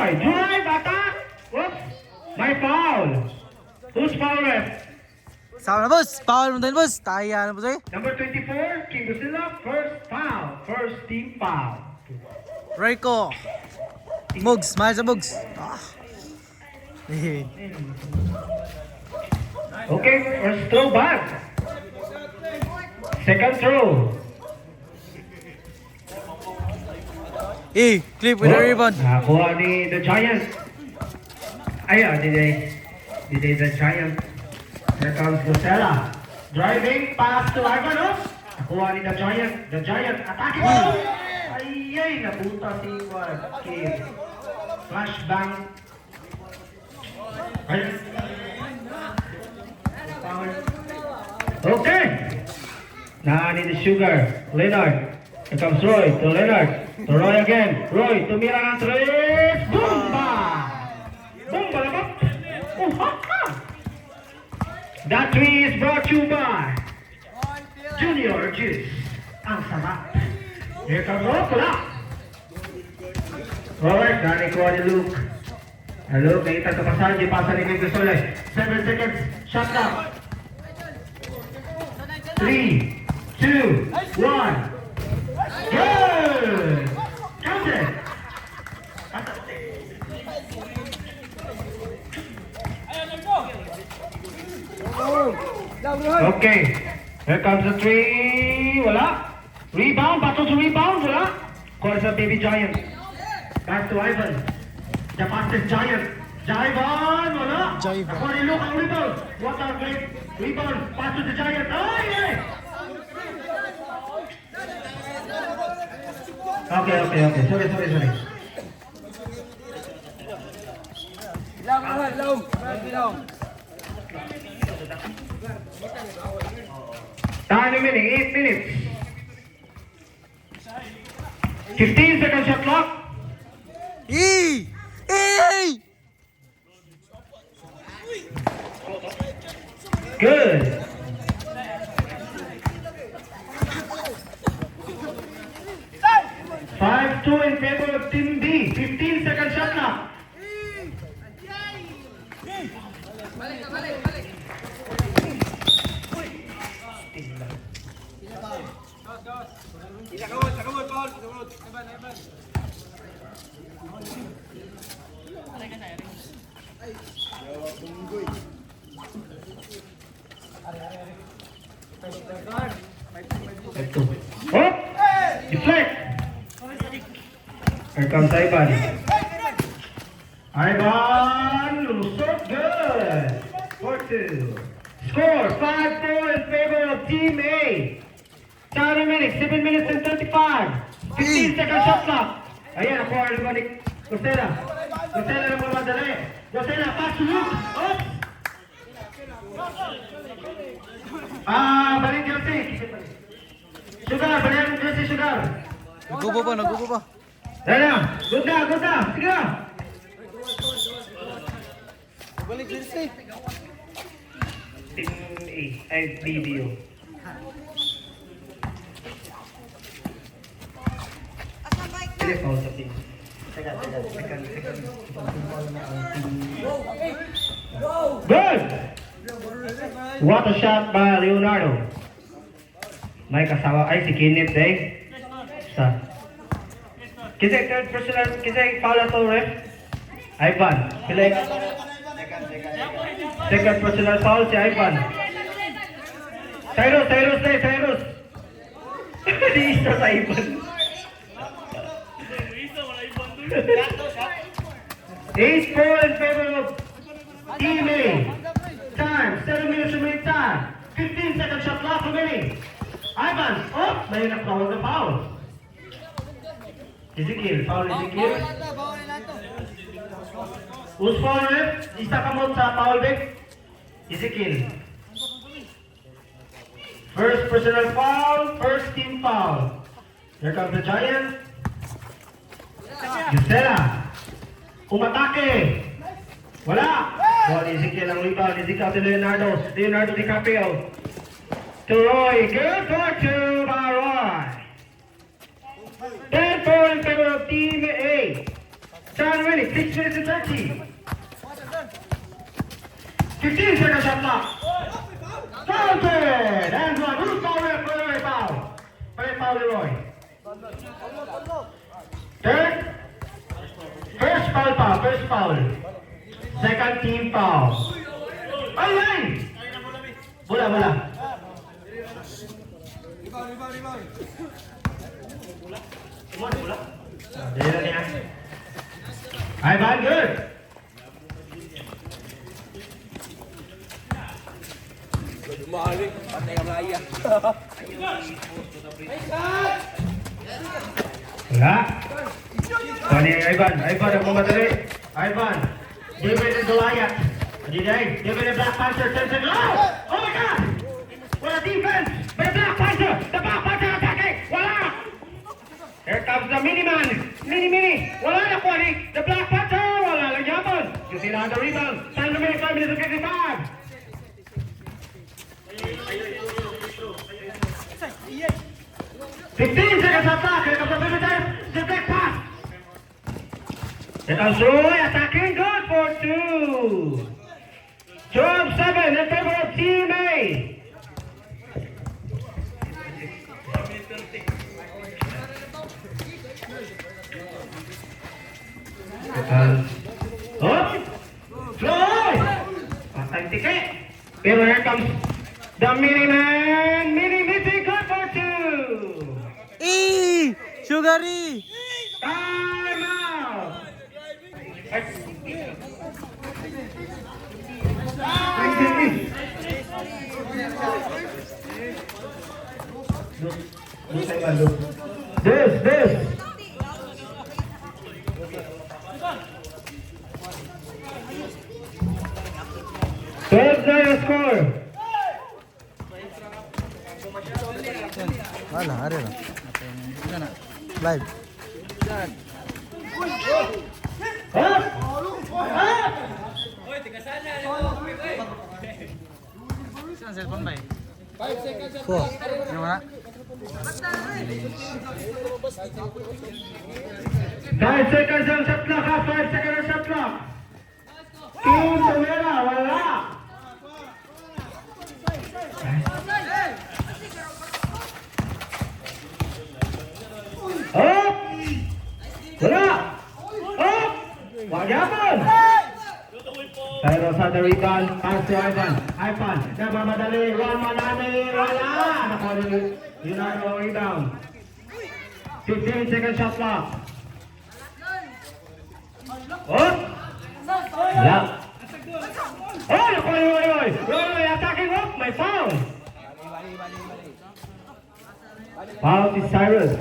Roy, drive, attack! Whoops! May foul! Who's foul ref? Sama na boss. Foul mo din boss. Taya na boss eh. Number 24, King Lucilla, first foul. First team foul. Rico. Mugs. Mahal sa Mugs. Ah. Okay, first throw back. Second throw. Clip with the rebound. Nakuha ni The Giant. Ayun, Diday The Giant. Here comes Lucella. Driving, pass to Ivanov. Nakuha ni The Giant. The Giant, attacking. Ay, nabuta si Kim. Flashbang. Ayun. Okay. Nani the Sugar. Leonard. Here comes Roy to Leonard. To Roy again. Roy, tumira ng tres. Bomba! Bomba naman. Oh, ha, ha. That three is brought to you by Junior Juice. Ang sarap. Here comes Roy. Alright, nani ko ni Luke. Luke, nakita sa pasahan. Di pasa ni Miguel Soles. 7 seconds. Shot clock. 3, 2, 1. Good! Count it! Okay. Here comes the three. Wala. Rebound. Bato to rebound. Wala. Calls up Baby Giant. Back to Ivan. The fastest Giant. Ivan. Wala. Jaivan. Ako ni Luke ang rebound. What a great rebound. Pass to the Giant. Ay! Ay! Okay. Sorry. Time remaining, 8 minutes. 15 seconds shot clock. Good. Five, 2 in favor of Team B. 15 seconds shot clock. Oh! Deflect! Here comes Ivan. So good. 4-2. Score 5-4 in favor of Team A. Time remaining 7 minutes and 35. 15 seconds shot clock. Ayan, ako ang naman ni Costela. Costela na mga madali. Costela, pass to Luke. Oops! Balik jersey. Sugar, balik jersey, Sugar. Naggubo pa. Ayan, good na. Sige na. Balik jersey. Team A, ay video. Sige, pause sa team. Second. Good! What a shot by Leonardo. May kasawa ay si Kenneth Sa. Kisay third personal, kisay foul ato ref. Ivan. Kilay. Second personal foul si Ivan. Cyrus. Di isa sa Ivan. 8-4 in favor of Team A. Time, 7 minutes remaining time. 15 seconds shot clock remaining. Ivan, may nakawag na foul. Foul Ezekiel. Who's foul ref? Isa ka mo sa foul back. Ezekiel. First personal foul, first team foul. Here comes the Giant. Gisela. Umatake. Wala. Ball Ezekiel ang rebound. Ezekiel to Leonardo DiCaprio. To Roy. Good for 2 by Roy. 10-4 in favor of Team A. 10 minutes, 6 minutes and 30. 15 seconds shot clock. Counted! And one. Who's foul? Leroy foul. Play foul, Leroy. Third. First foul. First foul. Second team foul. Ay! Bola. Dito niya. Ivan, good. Dumali, patay ka malaya. Wala. Pani Ivan, ang mamadali. Ivan, David and Goliath. David and Black Panther, 10 seconds. Oh my God! Wala defense! May Black Panther! The Black Panther attacking! Wala! Here comes the mini-man! Mini! Wala na po The Black Panther! Wala lang yapon! You see na the rebound. Time remaining 5 minutes and 55. 15 seconds on clock. Here comes the military. The back pass. Here comes Roy attacking. Good for 2. 12-7 in favor of Team A. Roy! Patay tike. Pero here comes the mini-man. Mini-missing. Good for 2. Sugary! Time out! This! Third na score! Wala, ari lang. Ano na? Live. Up! Saan cellphone ba eh? 4. Ano na? 5 seconds ang shot clock ha! 5 seconds ang shot clock! Team Tumera, wala! Up! Wala! Up! Wagyapon! Pero sa the rebound, pass to Ivan. Ivan, nagmamadali, Juan Manami, wala! Nakuha yun ang rebound. 15 seconds shot clock. Up! Wala! Oh, nakuha yun, Roy attacking up, may foul! Foul to Cyrus.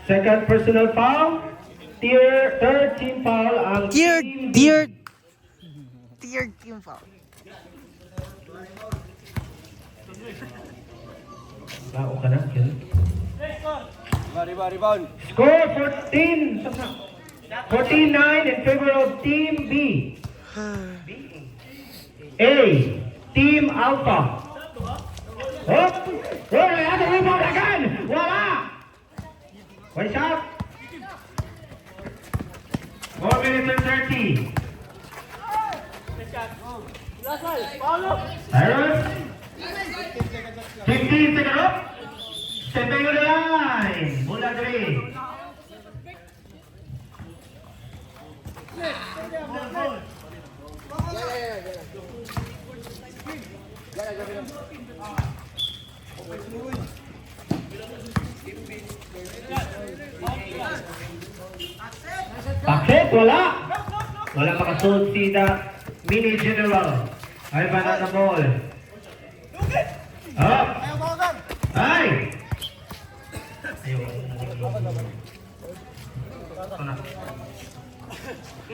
Second personal foul. Third team foul ang Dear team foul. Bao ka na, Kel. Rebound. Score 14. 14-9 in favor of Team B. A. Team Alpha. Hop! Roy, ada rebound again! Wala! One shot. 4 minutes and 30. Cyrus. 15 second up. Stepping on the line. Bola 3. Bakit? Wala makasunod si the mini general. Ivan at the ball. Up. Ay! Ayun.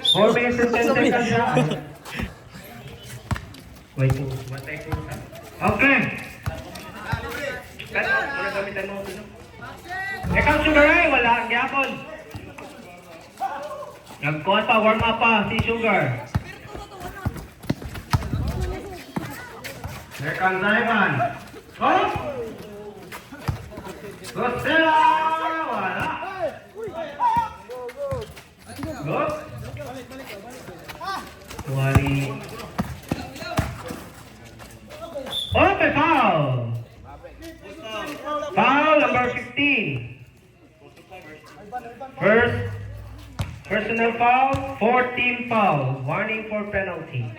4 minutes and 10 seconds na. Wait po. Okay. Wala gamitan mo. Ikaw Sugar ay wala. Gyapon. Nagkuhan pa, warm up pa si Sugar. Here comes Ivan. Oh! Gostela! Wala. Good. 20. Okay, foul. Foul number 15. First personal foul, 14 foul. Warning for penalty.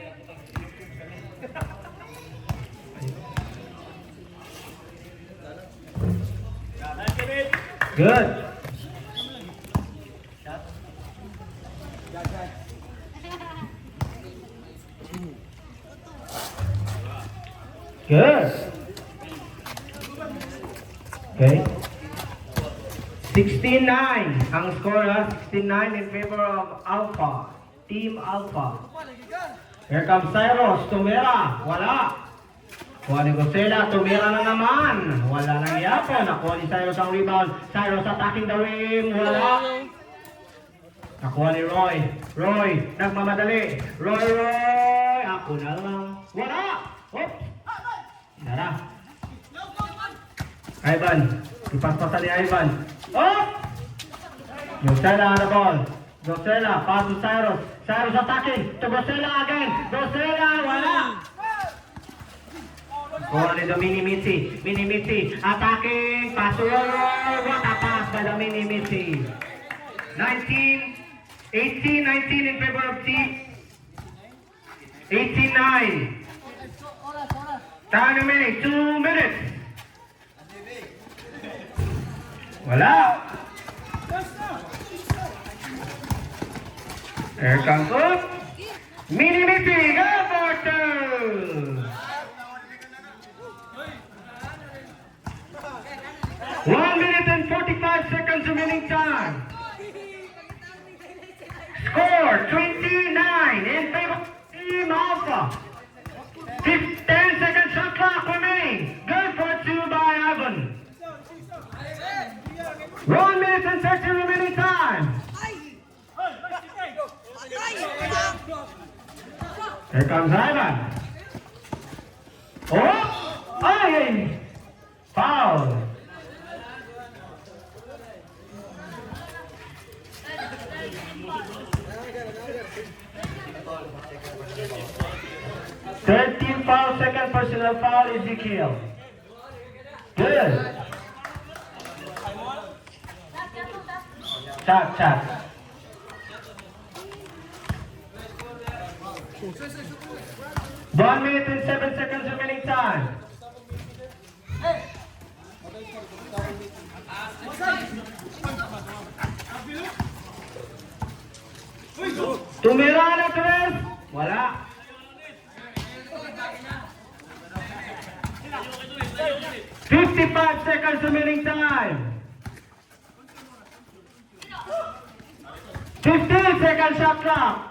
Good. Good. Okay. 16-9. Ang score ha, 16-9 in favor of Alpha. Team Alpha. Here comes Cyrus. Tumira. Wala. Kuha ni Gosela. Tumira na naman. Wala nang yapon. Nakuha ni Cyrus ang rebound. Cyrus attacking the rim. Wala. Nakuha ni Roy. Roy. Nagmamadali. Roy. Ako na lang. Wala. Oops. Tara. Ivan. Ipaspasan ni Ivan. Oh! Gosela on the ball. Gosela. Pass to Cyrus. Cyrus attacking. To Gosela again. Gosela. Wala. Kuha ni Domini Mitzi. Mini Mitzi. Attacking. Pass to Roy. What a pass by the Mini Mitzi. 18-19 in favor of team. 18-9. Time remaining, 2 minutes. Wala. Here comes up. Mini Mitzi, go for two. 1 minute and 45 seconds remaining time. Score 29 in favor of Team Alpha. 10 seconds shot clock remaining. Good for two by Ivan. 1 minute and 30 remaining time. Here comes Ivan. Oh! Ay! Foul. Foul, second personal foul, Ezekiel. Good. Chat. 1 minute and 7 seconds remaining time. Tumira na tres. Wala. 55 seconds remaining time. 15 seconds shot clock.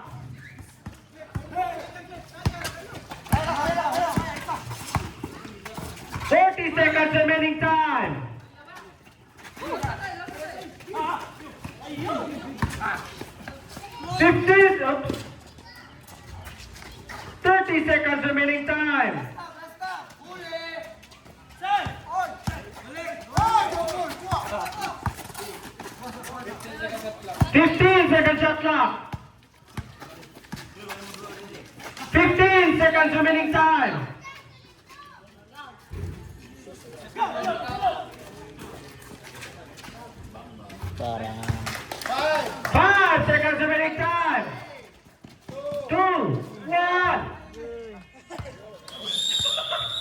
40 seconds remaining time. 15. Oops. 30 seconds remaining time. 15 seconds shot clock. 15 seconds remaining time. 5 seconds remaining time.